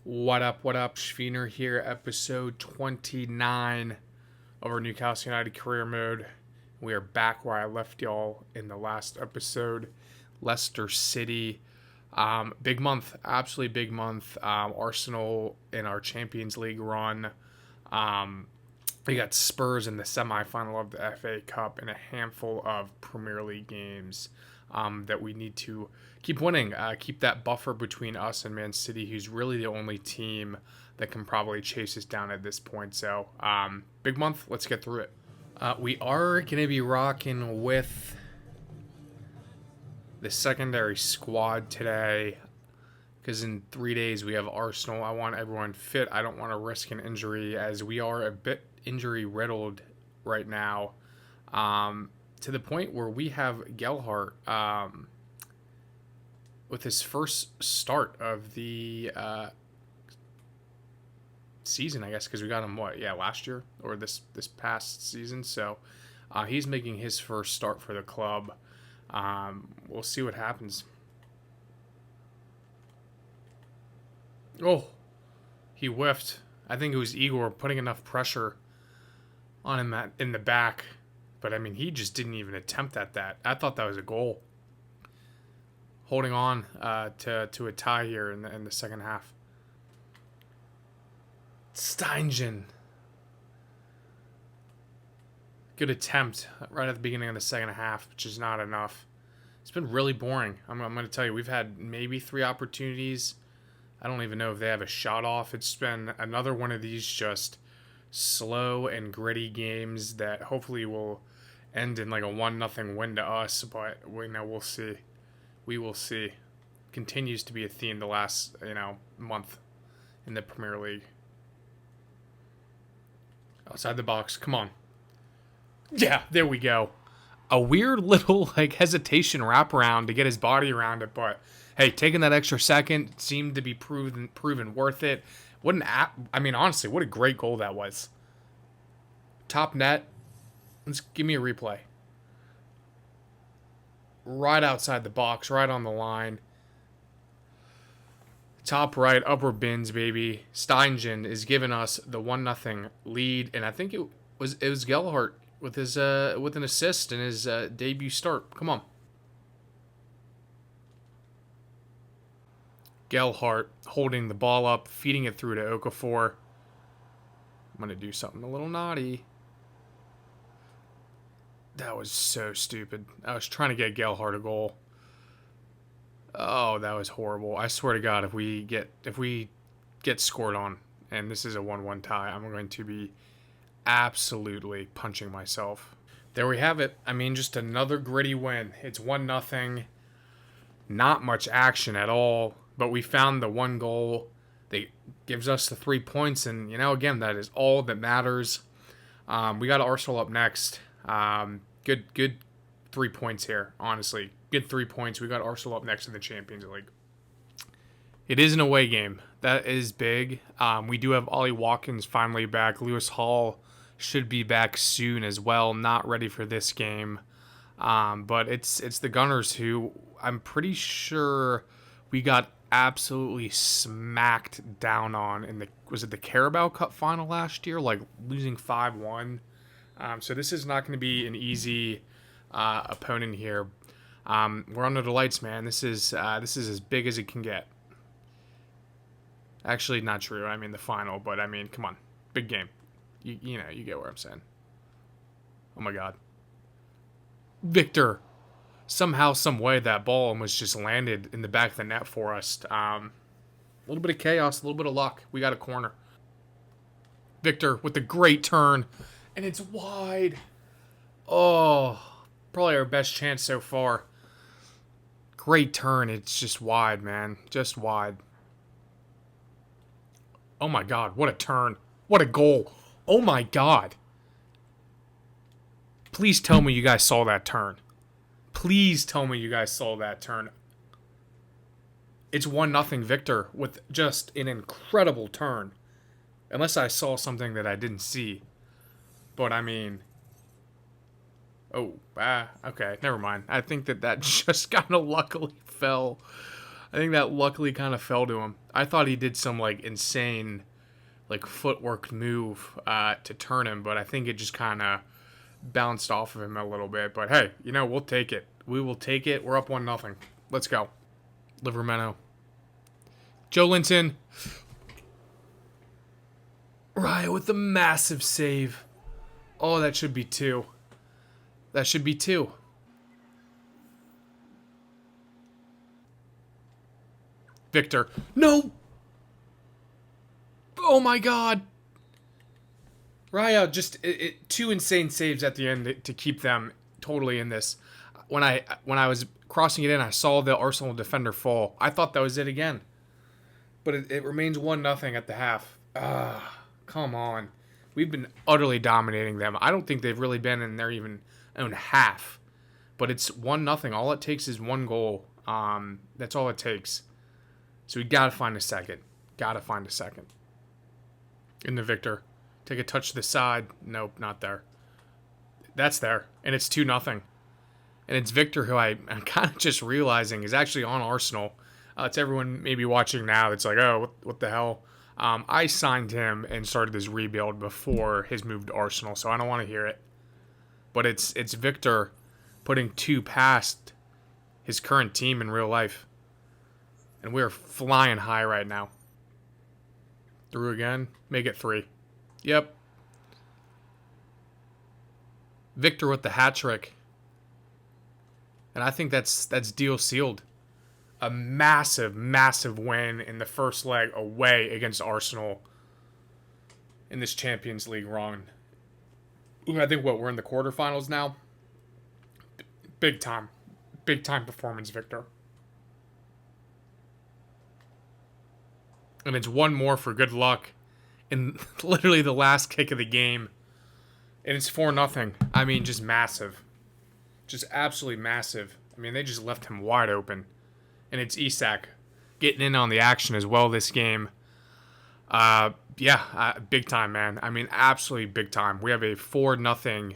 What up? Schwiener here, episode 29 of our Newcastle United career mode. We are back where I left y'all in the last episode. Leicester City. Big month, absolutely big month. Arsenal in our Champions League run. We got Spurs in the semifinal of the FA Cup and a handful of Premier League games that we need to keep winning. Keep that buffer between us and Man City, who's really the only team that can probably chase us down at this point. So, big month. Let's get through it. We are going to be rocking with the secondary squad today because in 3 days we have Arsenal. I want everyone fit. I don't want to risk an injury as we are a bit injury riddled right now, to the point where we have Gelhardt with his first start of the season, I guess, because we got him last year or this past season. So he's making his first start for the club. We'll see what happens. Oh, he whiffed. I think it was Igor putting enough pressure on him in the back. But, I mean, he just didn't even attempt at that. I thought that was a goal. Holding on to a tie here in the second half. Steingen. Good attempt right at the beginning of the second half, which is not enough. It's been really boring. I'm going to tell you, we've had maybe 3 opportunities. I don't even know if they have a shot off. It's been another one of these just slow and gritty games that hopefully will end in like a 1-0 win to us, but we'll see. We will see. Continues to be a theme the last, month in the Premier League. Outside the box. Come on. Yeah, there we go. A weird little hesitation wraparound to get his body around it, but hey, taking that extra second seemed to be proven worth it. Honestly, what a great goal that was. Top net. Let's give me a replay. Right outside the box, right on the line. Top right, upper bins, baby. Steingen is giving us the 1-0 lead, and I think it was Gelhardt with an assist in his debut start. Come on. Gelhardt holding the ball up, feeding it through to Okafor. I'm going to do something a little naughty. That was so stupid. I was trying to get Gelhardt a goal. Oh, that was horrible. I swear to God, if we get scored on and this is a 1-1 tie, I'm going to be absolutely punching myself. There we have it. I mean, just another gritty win. It's 1-0. Not much action at all. But we found the one goal that gives us the 3 points. And, again, that is all that matters. We got Arsenal up next. Good 3 points here, honestly. Good 3 points. We got Arsenal up next in the Champions League. It is an away game. That is big. We do have Ollie Watkins finally back. Lewis Hall should be back soon as well. Not ready for this game. But it's the Gunners who I'm pretty sure we got absolutely smacked down on in the Carabao Cup final last year, losing 5-1. So this is not going to be an easy opponent here. We're under the lights, man. This is as big as it can get. Actually, not true. I mean the final, but I mean, come on, big game. You get what I'm saying. Oh my God, Victor. Somehow, some way, that ball almost just landed in the back of the net for us. A little bit of chaos, a little bit of luck. We got a corner. Victor with the great turn. And it's wide. Oh, probably our best chance so far. Great turn. It's just wide, man. Just wide. Oh, my God. What a turn. What a goal. Oh, my God. Please tell me you guys saw that turn. Please tell me you guys saw that turn. It's 1-0 Victor with just an incredible turn. Unless I saw something that I didn't see. But, I mean... okay, never mind. I think that just kind of luckily fell I think that luckily kind of fell to him. I thought he did some like insane like footwork move to turn him, but I think it just kind of bounced off of him a little bit. But hey, we'll take it. We will take it. We're up 1-0. Let's go. Livermeno. Joe Linton. Raya with the massive save. Oh, that should be 2. That should be 2. Victor. No! Oh my god! Raya just 2 insane saves at the end to keep them totally in this. When I was crossing it in, I saw the Arsenal defender fall. I thought that was it again. But it remains 1-0 at the half. Come on. We've been utterly dominating them. I don't think they've really been in their even own half. But it's 1-0. All it takes is 1 goal. That's all it takes. So we gotta find a second. In the Victor. Take a touch to the side. Nope, not there. That's there. And it's 2-0. And it's Victor, who I'm kind of just realizing is actually on Arsenal. It's everyone maybe watching now that's like, oh, what the hell? I signed him and started this rebuild before his move to Arsenal, so I don't want to hear it. But it's Victor putting 2 past his current team in real life. And we're flying high right now. Through again. Make it 3. Yep. Victor with the hat trick. And I think that's deal sealed. A massive, massive win in the first leg away against Arsenal in this Champions League run. I think we're in the quarterfinals now. Big time performance, Victor. And it's 1 more for good luck in literally the last kick of the game. And it's 4-0. I mean, just massive. Just absolutely massive. I mean, they just left him wide open. And it's Isak getting in on the action as well this game. Big time, man. I mean, absolutely big time. We have a 4-0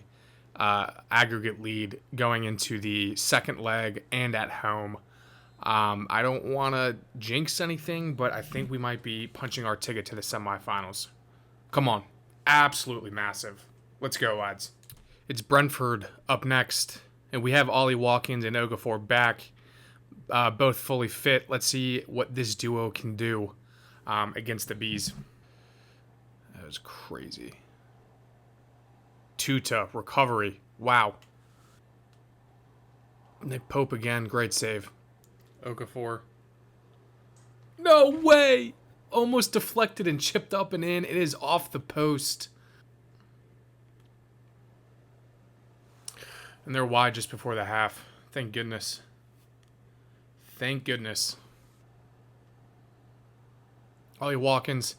aggregate lead going into the second leg and at home. I don't want to jinx anything, but I think we might be punching our ticket to the semifinals. Come on. Absolutely massive. Let's go, lads. It's Brentford up next, and we have Ollie Watkins and Okafor back, both fully fit. Let's see what this duo can do against the Bees. That was crazy. Tuta, recovery. Wow. Nick Pope again, great save. Okafor. No way! Almost deflected and chipped up and in. It is off the post. And they're wide just before the half. Thank goodness. Thank goodness. Ollie Watkins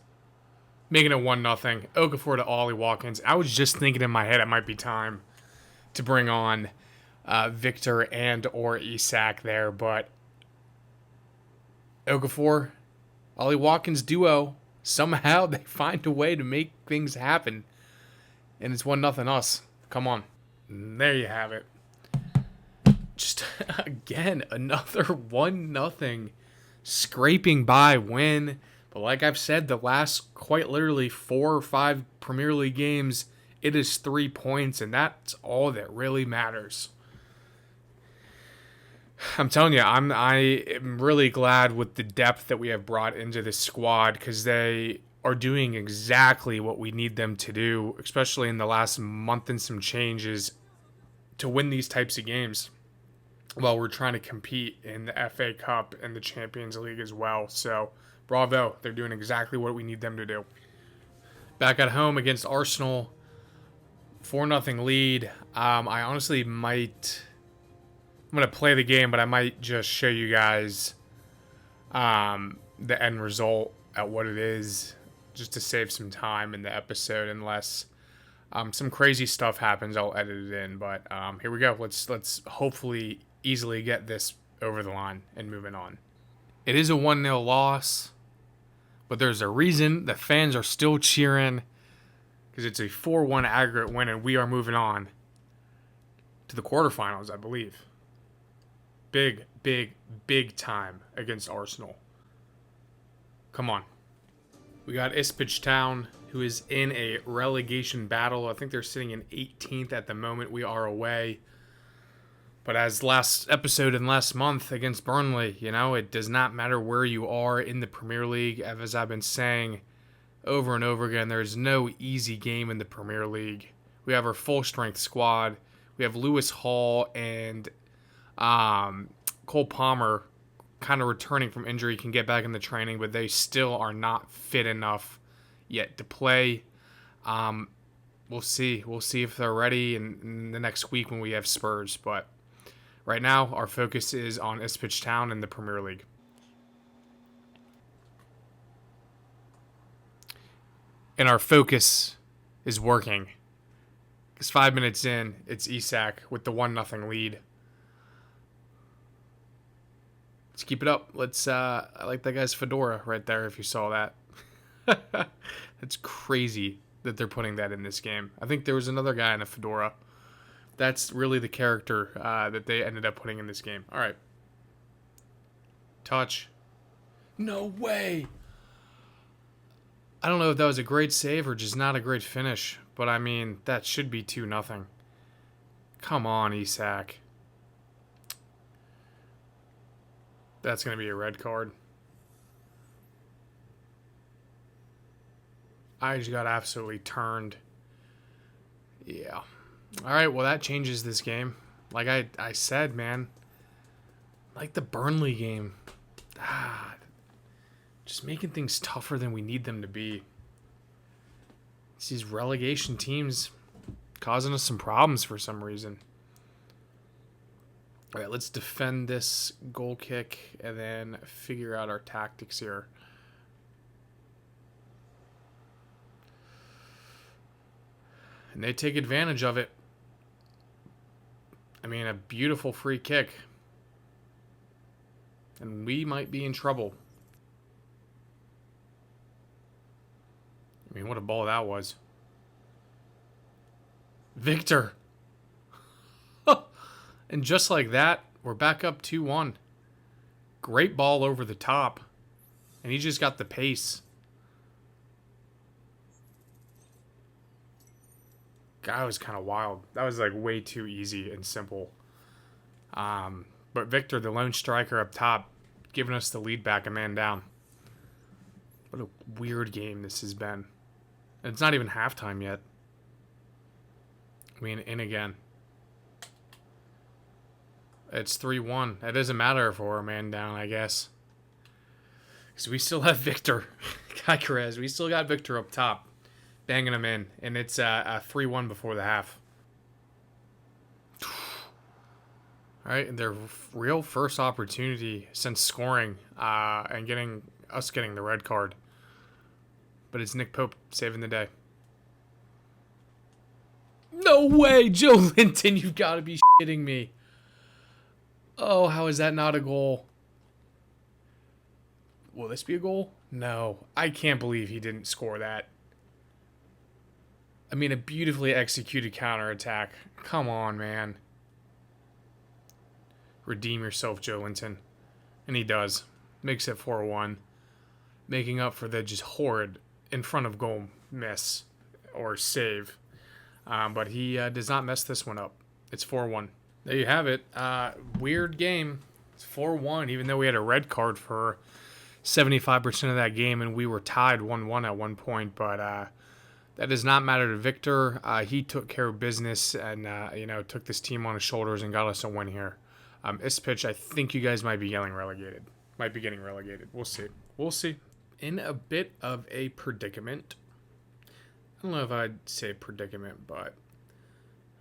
making it 1-0. Okafor to Ollie Watkins. I was just thinking in my head it might be time to bring on Victor and or Isak there, but Okafor, Ollie Watkins duo, somehow they find a way to make things happen. And it's 1-0 us. Come on. There you have it. Just, again, another 1-0 scraping by win. But like I've said, the last quite literally 4 or 5 Premier League games, it is 3 points, and that's all that really matters. I'm telling you, I am really glad with the depth that we have brought into this squad, because they are doing exactly what we need them to do, especially in the last month and some changes, to win these types of games while we're trying to compete in the FA Cup and the Champions League as well. So, bravo. They're doing exactly what we need them to do. Back at home against Arsenal, 4-0 lead. I honestly might... I'm going to play the game, but I might just show you guys the end result at what it is, just to save some time in the episode, unless some crazy stuff happens. I'll edit it in, but here we go. Let's hopefully easily get this over the line and moving on. It is a 1-0 loss, but there's a reason the fans are still cheering, because it's a 4-1 aggregate win, and we are moving on to the quarterfinals, I believe. Big, big time against Arsenal. Come on. We got Ipswich Town, who is in a relegation battle. I think they're sitting in 18th at the moment. We are away. But as last episode and last month against Burnley, it does not matter where you are in the Premier League. As I've been saying over and over again, there's no easy game in the Premier League. We have our full-strength squad. We have Lewis Hall and Cole Palmer kind of returning from injury, can get back in the training, but they still are not fit enough yet to play. We'll see. We'll see if they're ready in the next week when we have Spurs. But right now, our focus is on Ipswich Town in the Premier League. And our focus is working. Because 5 minutes in, it's Isak with the 1-0 lead. Let's keep it up. I like that guy's fedora right there, if you saw that. That's crazy that they're putting that in this game. I think there was another guy in a fedora. That's really the character that they ended up putting in this game. All right. Touch. No way. I don't know if that was a great save or just not a great finish, but I mean, that should be 2-0. Come on, Isak. That's going to be a red card. I just got absolutely turned. Yeah. All right, well, that changes this game. Like I said, man. Like the Burnley game. Just making things tougher than we need them to be. It's these relegation teams causing us some problems for some reason. All right, let's defend this goal kick and then figure out our tactics here. And they take advantage of it. I mean, a beautiful free kick. And we might be in trouble. I mean, what a ball that was. Victor. And just like that, we're back up 2-1. Great ball over the top. And he just got the pace. That was kind of wild. That was like way too easy and simple. But Victor, the lone striker up top, giving us the lead back, a man down. What a weird game this has been. And it's not even halftime yet. I mean, in again. It's 3-1. It doesn't matter if we're a man down, I guess. Because we still have Victor. Gyökeres. We still got Victor up top. Banging him in. And it's a 3-1 before the half. All right. Their real first opportunity since scoring and getting the red card. But it's Nick Pope saving the day. No way, Joe Linton. You've got to be shitting me. Oh, how is that not a goal? Will this be a goal? No. I can't believe he didn't score that. I mean, a beautifully executed counterattack. Come on, man. Redeem yourself, Joe Linton. And he does. Makes it 4-1. Making up for the just horrid in front of goal miss or save. But he does not mess this one up. It's 4-1. There you have it. Weird game. It's 4-1, even though we had a red card for 75% of that game, and we were tied 1-1 at one point. But that does not matter to Victor. He took care of business and took this team on his shoulders and got us a win here. Ipswich, I think you guys might be getting relegated. We'll see. We'll see. In a bit of a predicament. I don't know if I'd say predicament, but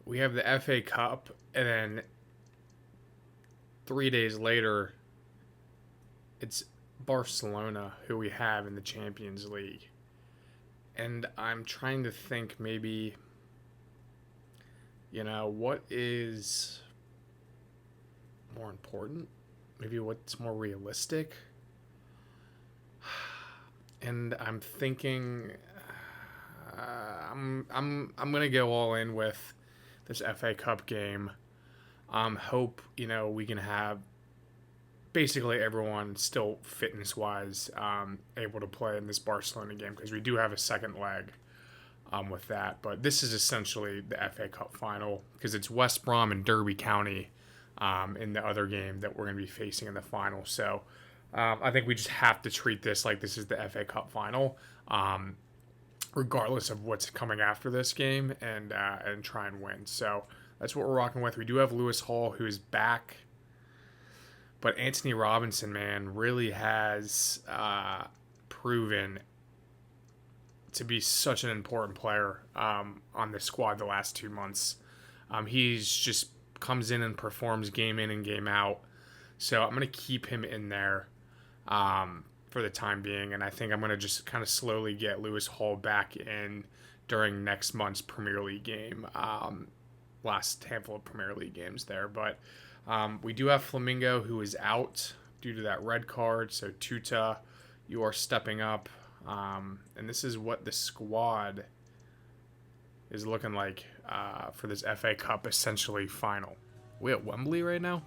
we have the FA Cup, and then 3 days later, it's Barcelona who we have in the Champions League. And I'm trying to think maybe, what is more important? Maybe what's more realistic? And I'm thinking I'm gonna go all in with this FA Cup game. Hope we can have basically everyone still fitness-wise able to play in this Barcelona game because we do have a second leg with that. But this is essentially the FA Cup final because it's West Brom and Derby County in the other game that we're going to be facing in the final. So I think we just have to treat this like this is the FA Cup final, regardless of what's coming after this game, and try and win. So that's what we're rocking with. We do have Lewis Hall, who is back. But Anthony Robinson, man, really has proven to be such an important player on the squad the last 2 months. He's just comes in and performs game in and game out. So I'm going to keep him in there for the time being. And I think I'm going to just kind of slowly get Lewis Hall back in during next month's Premier League game. Last handful of Premier League games there. But we do have Flamingo, who is out due to that red card. So Tuta, you are stepping up. And this is what the squad is looking like for this FA Cup essentially final. We at Wembley right now?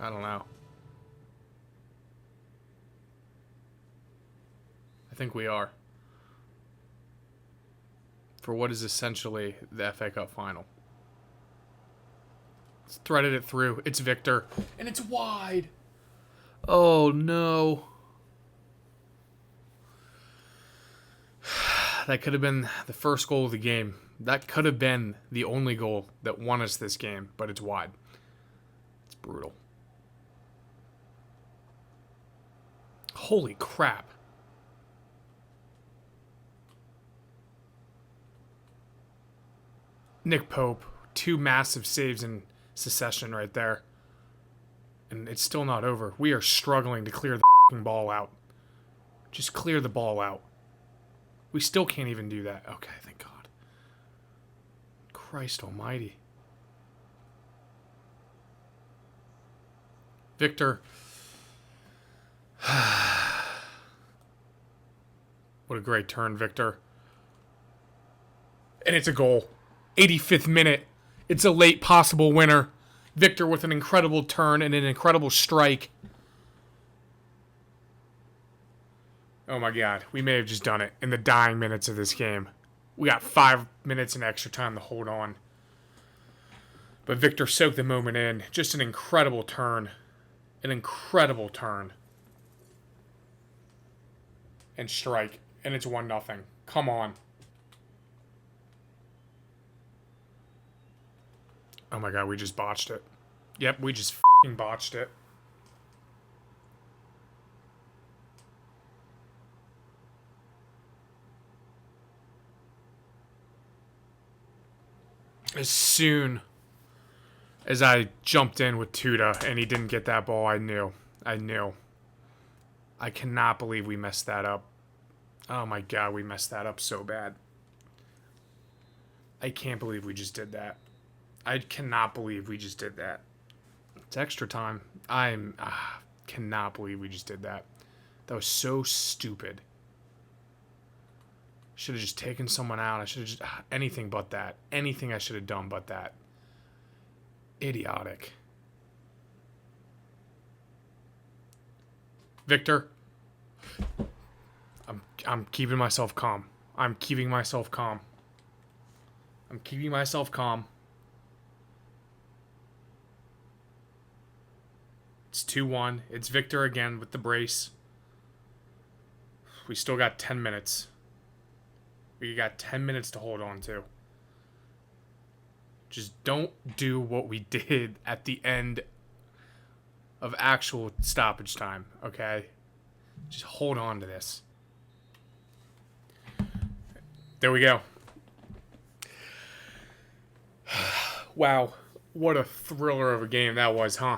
I don't know. I think we are. For what is essentially the FA Cup final. Let's threaded it through. It's Victor. And it's wide. Oh, no. That could have been the first goal of the game. That could have been the only goal that won us this game, but it's wide. It's brutal. Holy crap. Nick Pope, 2 massive saves in succession right there. And it's still not over. We are struggling to clear the ball out. Just clear the ball out. We still can't even do that. Okay, thank God. Christ almighty. Victor. What a great turn, Victor. And it's a goal. 85th minute. It's a late possible winner. Victor with an incredible turn and an incredible strike. Oh my God, we may have just done it in the dying minutes of this game. We got 5 minutes in extra time to hold on. But Victor soaked the moment in. Just an incredible turn. An incredible turn. And strike. And it's 1-0. Come on. Oh my God, we just botched it. Yep, we just f***ing botched it. As soon as I jumped in with Tuta and he didn't get that ball, I knew. I cannot believe we messed that up. Oh my God, we messed that up so bad. I can't believe we just did that. I cannot believe we just did that. It's extra time. Cannot believe we just did that. That was so stupid. Should have just taken someone out. I should have just... anything but that. Anything I should have done but that. Idiotic. Victor. I'm keeping myself calm. I'm keeping myself calm. It's 2-1. It's Victor again with the brace. We still got 10 minutes. We got 10 minutes to hold on to. Just don't do what we did at the end of actual stoppage time, okay? Just hold on to this. There we go. Wow. What a thriller of a game that was, huh?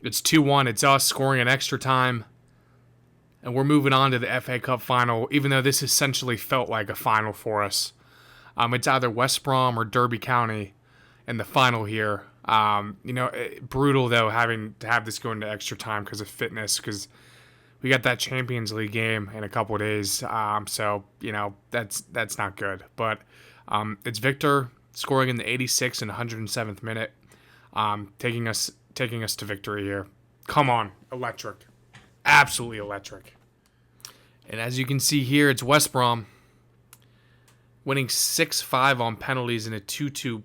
It's 2-1. It's us scoring in extra time. And we're moving on to the FA Cup final, even though this essentially felt like a final for us. It's either West Brom or Derby County in the final here. Brutal, though, having to have this go into extra time because of fitness, because we got that Champions League game in a couple of days. So, that's not good. But it's Victor scoring in the 86th and 107th minute. taking us to victory here. Come on, electric, absolutely electric. And as you can see here, it's West Brom winning 6-5 on penalties in a 2-2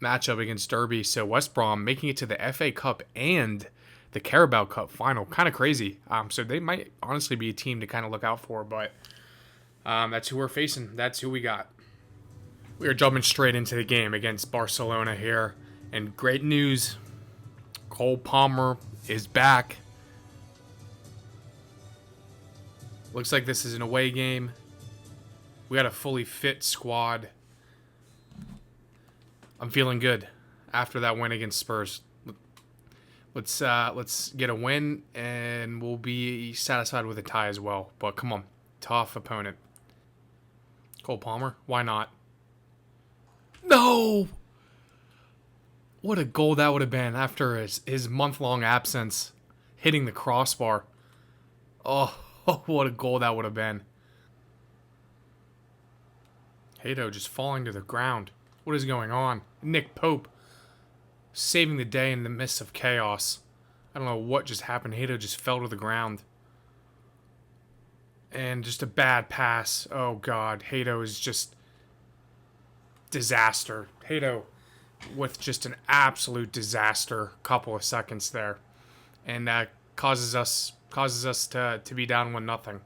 matchup against Derby. So West Brom making it to the FA Cup and the Carabao Cup final. Kind of crazy. So they might honestly be a team to kind of look out for, but that's who we're facing. That's who we got. We are jumping straight into the game against Barcelona here. And great news, Cole Palmer is back. Looks like this is an away game. We got a fully fit squad. I'm feeling good after that win against Spurs. Let's get a win, and we'll be satisfied with a tie as well. But come on, tough opponent. Cole Palmer, why not? No! What a goal that would have been after his month-long absence, hitting the crossbar. Oh, what a goal that would have been. Hato just falling to the ground. What is going on? Nick Pope saving the day in the midst of chaos. I don't know what just happened. Hato just fell to the ground. And just a bad pass. Oh, God. Hato is just disaster. Hato with just an absolute disaster couple of seconds there. And that causes us to be down 1-0.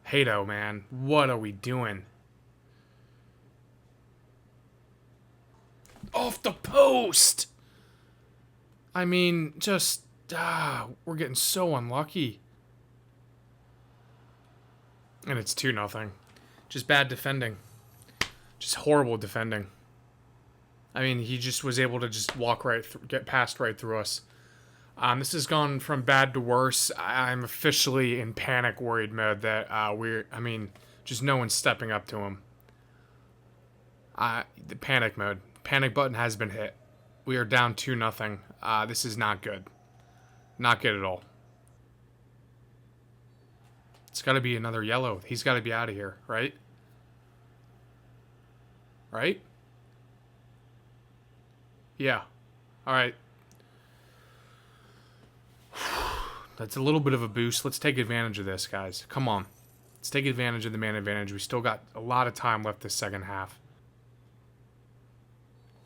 Hato, man. What are we doing? Off the post! I mean, just, we're getting so unlucky. And it's 2-0. Just bad defending. Just horrible defending. I mean, he just was able to just walk right through, get past right through us. This has gone from bad to worse. I'm officially in panic worried mode that just no one's stepping up to him. The panic mode. Panic button has been hit. We are down 2-0. This is not good. Not good at all. It's got to be another yellow. He's got to be out of here, right? Right? Yeah. All right. That's a little bit of a boost. Let's take advantage of this, guys. Come on. Let's take advantage of the man advantage. We still got a lot of time left this second half.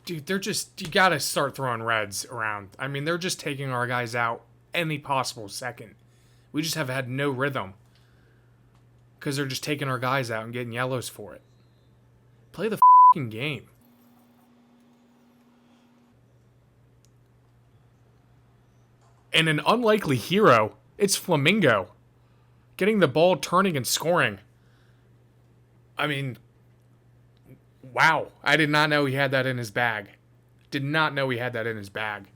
Dude, you got to start throwing reds around. I mean, they're just taking our guys out any possible second. We just have had no rhythm. Because they're just taking our guys out and getting yellows for it. Play the f***ing game. And an unlikely hero, it's Flamingo. Getting the ball, turning, and scoring. I mean, wow. I did not know he had that in his bag. Did not know he had that in his bag.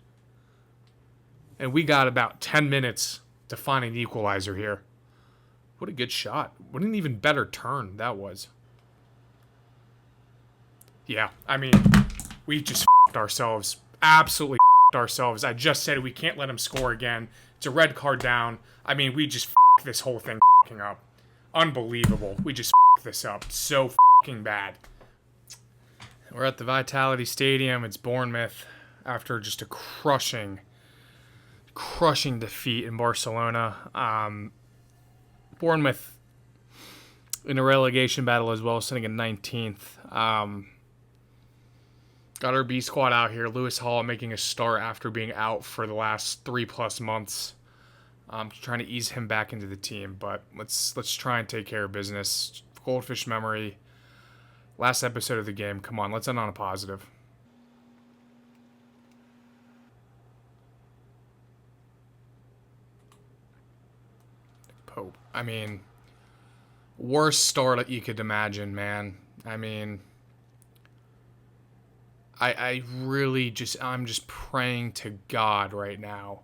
And we got about 10 minutes to find an equalizer here. What a good shot. What an even better turn that was. Yeah, I mean, we just f***ed ourselves. Absolutely f***ed ourselves. I just said we can't let him score again. It's a red card down. I mean, we just f***ed this whole thing f***ing up. Unbelievable. We just f***ed this up. So f***ing bad. We're at the Vitality Stadium. It's Bournemouth after just a crushing defeat in Barcelona. Bournemouth in a relegation battle as well, sitting in 19th. Got our B squad out here. Lewis Hall making a start after being out for the last 3+ months. Trying to ease him back into the team, but let's try and take care of business. Goldfish memory. Last episode of the game. Come on, let's end on a positive. Pope. I mean, worst start that you could imagine, man. I mean, I'm just praying to God right now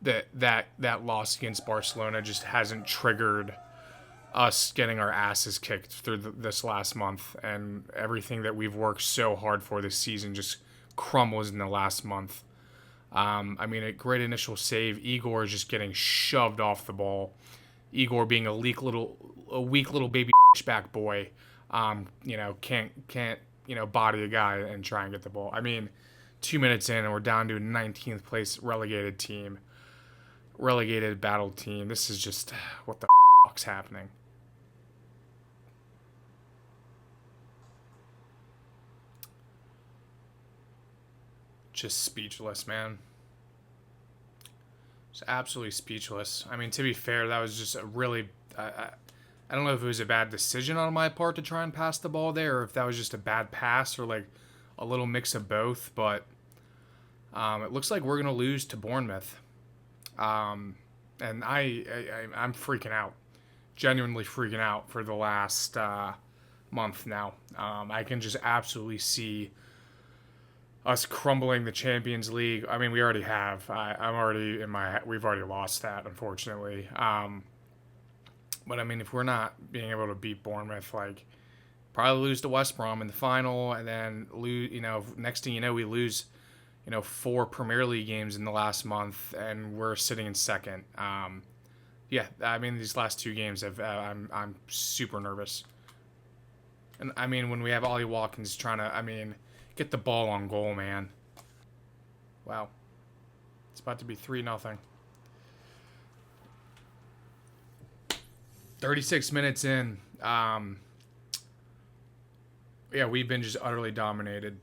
that loss against Barcelona just hasn't triggered us getting our asses kicked through this last month, and everything that we've worked so hard for this season just crumbles in the last month. I mean, a great initial save. Igor is just getting shoved off the ball. Igor being a weak little baby back boy, can't body a guy and try and get the ball. I mean, 2 minutes in and we're down to a 19th place relegated battle team. This is just what the fuck's happening. Just speechless, man. Just absolutely speechless. I mean, to be fair, that was just a really. I don't know if it was a bad decision on my part to try and pass the ball there, or if that was just a bad pass, or like a little mix of both. But it looks like we're gonna lose to Bournemouth, and I'm freaking out, genuinely freaking out for the last month now. I can just absolutely see us crumbling the Champions League. I mean, we already have. I'm already in my. We've already lost that, unfortunately. But I mean, if we're not being able to beat Bournemouth, like probably lose to West Brom in the final, and then lose. Next thing you know, we lose. 4 Premier League games in the last month, and we're sitting in second. Yeah, I mean, these last 2 games, I'm super nervous. And I mean, when we have Ollie Watkins trying to, get the ball on goal, man. Wow. It's about to be 3-0. 36 minutes in. Yeah, we've been just utterly dominated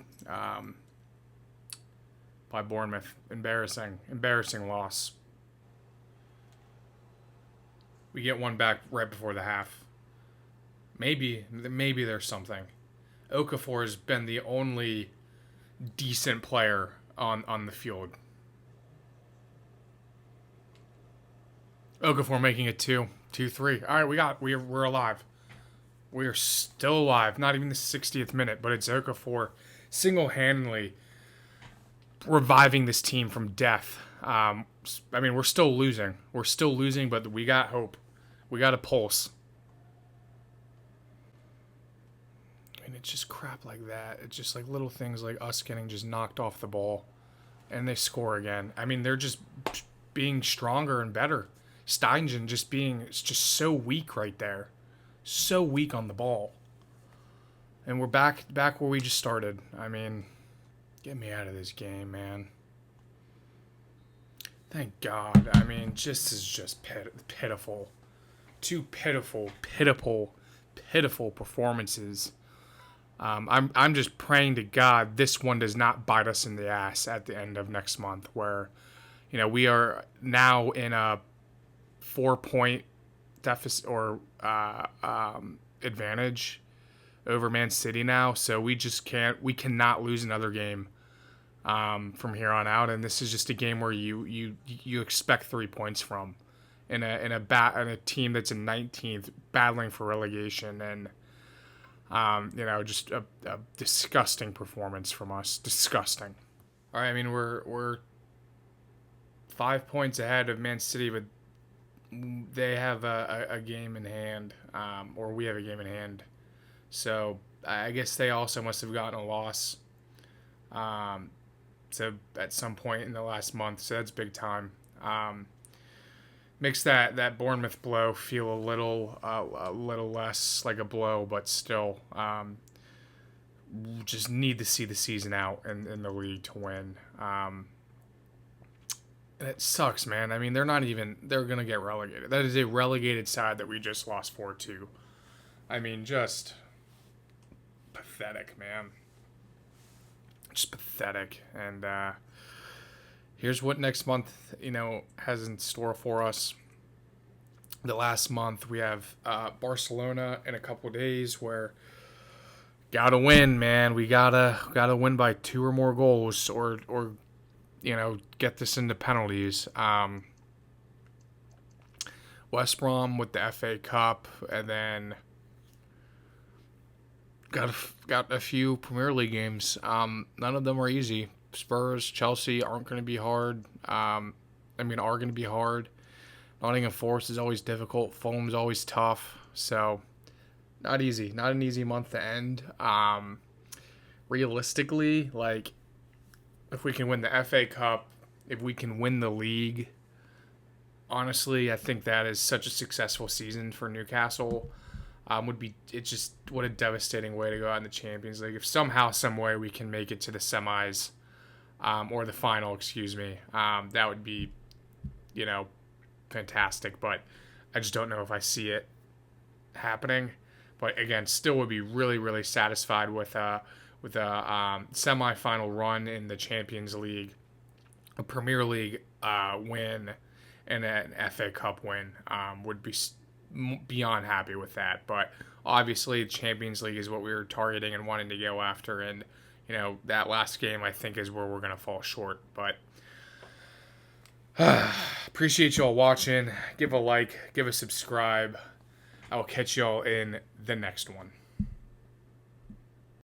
by Bournemouth. Embarrassing loss. We get one back right before the half. Maybe there's something. Okafor has been the only decent player on the field. Okafor making it 2-3. All right, we're alive. We are still alive. Not even the 60th minute, but it's Okafor single-handedly reviving this team from death. We're still losing. But we got hope. We got a pulse. It's just crap like that. It's just like little things like us getting just knocked off the ball and they score again. I mean, they're just being stronger and better. Steigen it's just so weak right there. So weak on the ball. And we're back where we just started. I mean, get me out of this game, man. Thank God. I mean, this is just pitiful. 2 pitiful performances. I'm just praying to God this one does not bite us in the ass at the end of next month, where, we are now in a 4-point deficit or advantage over Man City now. So we cannot lose another game from here on out. And this is just a game where you expect 3 points from in a team that's in 19th battling for relegation. And just a disgusting performance from us. Disgusting. All right, I mean, we're 5 points ahead of Man City, but they have a game in hand, or we have a game in hand. So I guess they also must have gotten a loss. So at some point in the last month, so that's big time. Makes that Bournemouth blow feel a little less like a blow, but still, just need to see the season out in the league to win. And it sucks, man. I mean, they're gonna get relegated. That is a relegated side that we just lost 4-2. I mean, just pathetic, man. Just pathetic. And here's what next month, has in store for us. The last month we have Barcelona in a couple of days, where gotta win, man. We gotta win by 2 or more goals, or get this into penalties. West Brom with the FA Cup, and then got a few Premier League games. None of them are easy. Spurs, Chelsea aren't going to be hard. Are going to be hard. Nottingham Forest is always difficult. Fulham's always tough. So, not easy. Not an easy month to end. Realistically, if we can win the FA Cup, if we can win the league, honestly, I think that is such a successful season for Newcastle. What a devastating way to go out in the Champions League. If somehow, some way we can make it to the semis, or the final, excuse me. That would be, you know, fantastic. But I just don't know if I see it happening. But again, still would be really, really satisfied with a semifinal run in the Champions League, a Premier League win, and an FA Cup win. Would be beyond happy with that. But obviously, the Champions League is what we were targeting and wanting to go after, and that last game I think is where we're gonna fall short. But appreciate y'all watching. Give a like, give a subscribe. I will catch y'all in the next one.